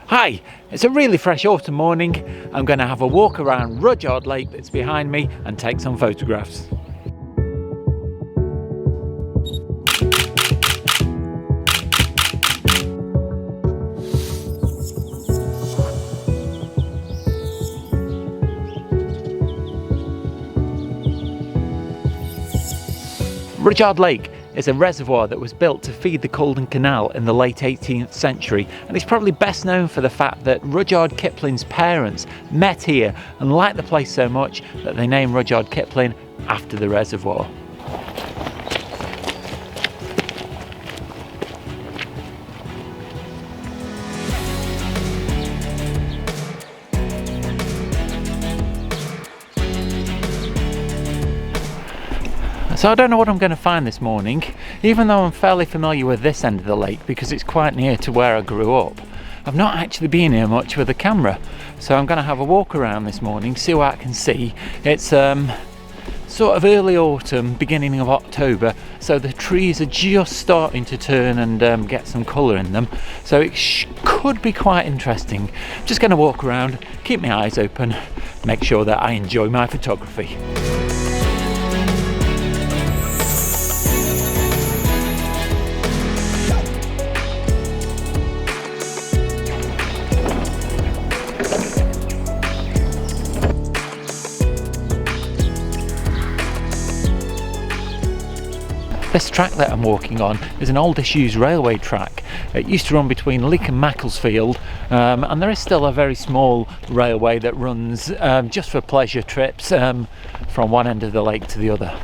Hi, it's a really fresh autumn morning. I'm going to have a walk around Rudyard Lake that's behind me and take some photographs. Rudyard Lake is a reservoir that was built to feed the Culloden Canal in the late 18th century, and it's probably best known for the fact that Rudyard Kipling's parents met here and liked the place so much that they named Rudyard Kipling after the reservoir. So I don't know what I'm going to find this morning, even though I'm fairly familiar with this end of the lake because it's quite near to where I grew up. I've not actually been here much with the camera, so I'm going to have a walk around this morning, see what I can see. It's sort of early autumn, beginning of October, so the trees are just starting to turn and get some colour in them, so it could be quite interesting. I'm just going to walk around, keep my eyes open, make sure that I enjoy my photography. This track that I'm walking on is an old disused railway track. It used to run between Leek and Macclesfield, and there is still a very small railway that runs just for pleasure trips from one end of the lake to the other.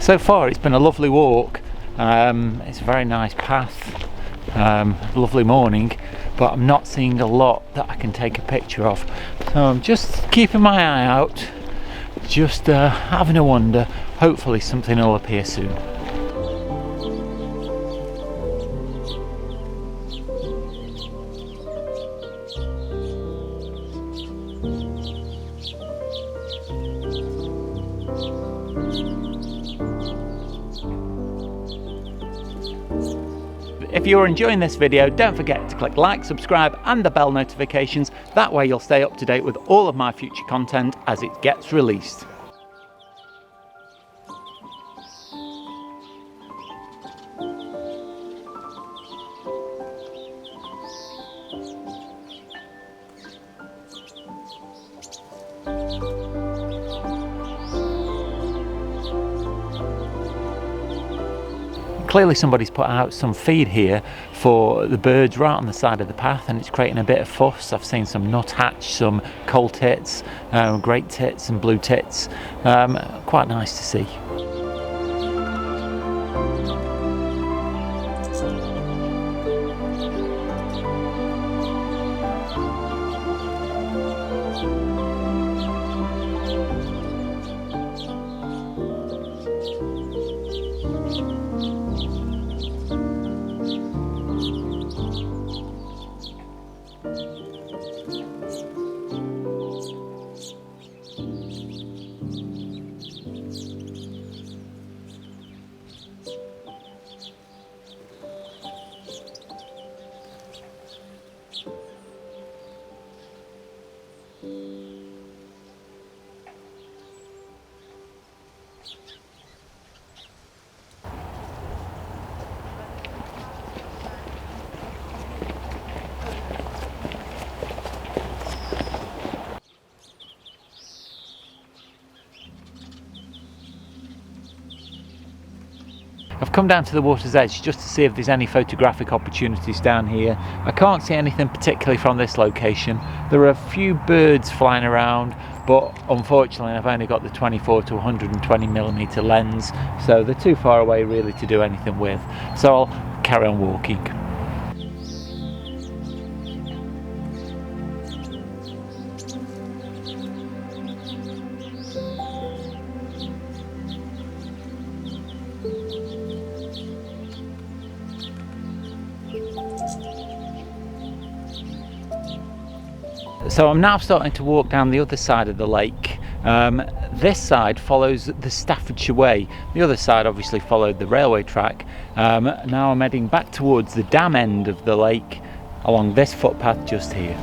So far it's been a lovely walk. It's a very nice path, lovely morning, but I'm not seeing a lot that I can take a picture of. So I'm just keeping my eye out, just having a wander. Hopefully something will appear soon. If you're enjoying this video, don't forget to click like, subscribe and the bell notifications. That way you'll stay up to date with all of my future content as it gets released. Clearly somebody's put out some feed here for the birds right on the side of the path, and it's creating a bit of fuss. I've seen some nuthatch, some coal tits, great tits and blue tits. Quite nice to see. come down to the water's edge just to see if there's any photographic opportunities down here. I can't see anything particularly from this location. There are a few birds flying around, but unfortunately I've only got the 24 to 120mm lens, so they're too far away really to do anything with. So I'll carry on walking. So I'm now starting to walk down the other side of the lake. This side follows the Staffordshire way. The other side obviously followed the railway track. Now I'm heading back towards the dam end of the lake along this footpath just here.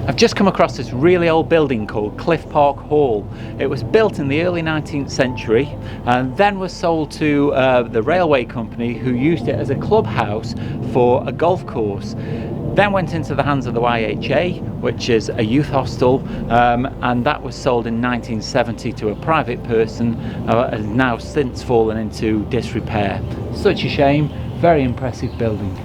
I've just come across this really old building called Cliff Park Hall. It was built in the early 19th century and then was sold to the railway company, who used it as a clubhouse for a golf course. Then went into the hands of the YHA, which is a youth hostel, and that was sold in 1970 to a private person, has now since fallen into disrepair. Such a shame. Very impressive building.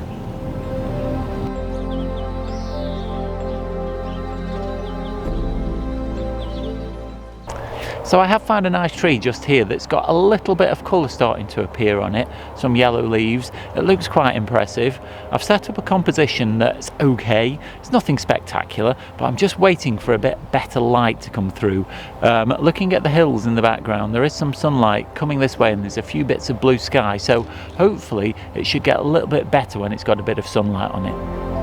So I have found a nice tree just here that's got a little bit of colour starting to appear on it, some yellow leaves. It looks quite impressive. I've set up a composition that's okay. It's nothing spectacular, but I'm just waiting for a bit better light to come through. Looking at the hills in the background, there is some sunlight coming this way and there's a few bits of blue sky, so hopefully it should get a little bit better when it's got a bit of sunlight on it.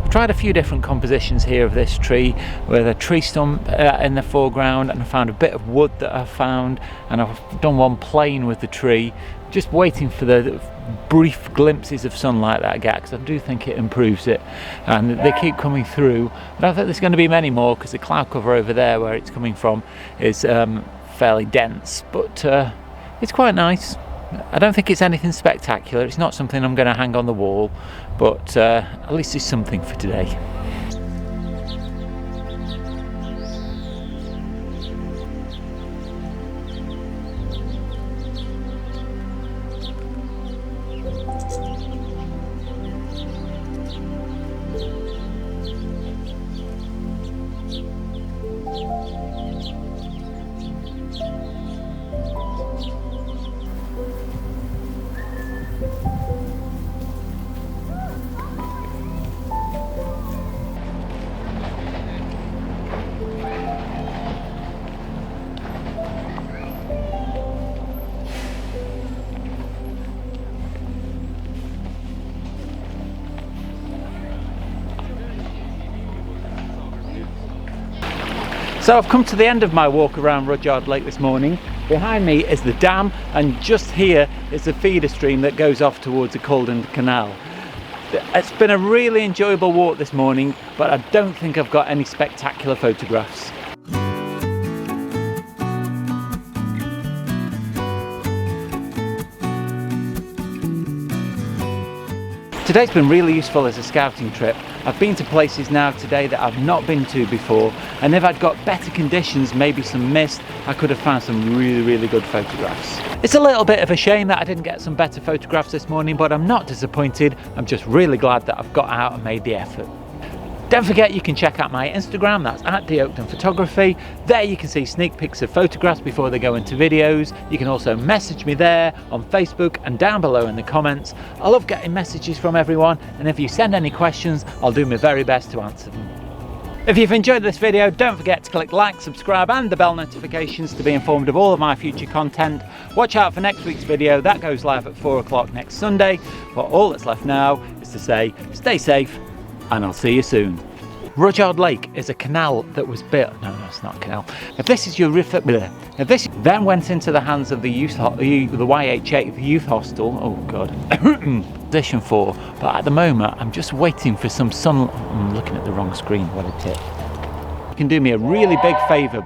I've tried a few different compositions here of this tree, with a tree stump in the foreground, and I found a bit of wood that I found, and I've done one plain with the tree, just waiting for the brief glimpses of sunlight that I get, because I do think it improves it, and they keep coming through. I don't think there's going to be many more because the cloud cover over there where it's coming from is fairly dense, but it's quite nice. I don't think it's anything spectacular. It's not something I'm going to hang on the wall, but at least it's something for today. So I've come to the end of my walk around Rudyard Lake this morning. Behind me is the dam, and just here is the feeder stream that goes off towards the Cloaked Canal. It's been a really enjoyable walk this morning, but I don't think I've got any spectacular photographs. Today's been really useful as a scouting trip. I've been to places now today that I've not been to before, and if I'd got better conditions, maybe some mist, I could have found some really good photographs. It's a little bit of a shame that I didn't get some better photographs this morning, but I'm not disappointed. I'm just really glad that I've got out and made the effort. Don't forget you can check out my Instagram, that's @Oakden There you can see sneak pics of photographs before they go into videos. You can also message me there on Facebook and down below in the comments. I love getting messages from everyone, and if you send any questions, I'll do my very best to answer them. If you've enjoyed this video, don't forget to click like, subscribe and the bell notifications to be informed of all of my future content. Watch out for next week's video, that goes live at 4 o'clock next Sunday. But all that's left now is to say, stay safe, and I'll see you soon. Rudyard Lake is a canal that was built. No, it's not a canal. If this is your if this then went into the hands of the YHA, the youth hostel. Oh God, position 4. But at the moment, I'm just waiting for some sun. I'm looking at the wrong screen. What a tip. can do me a really big favour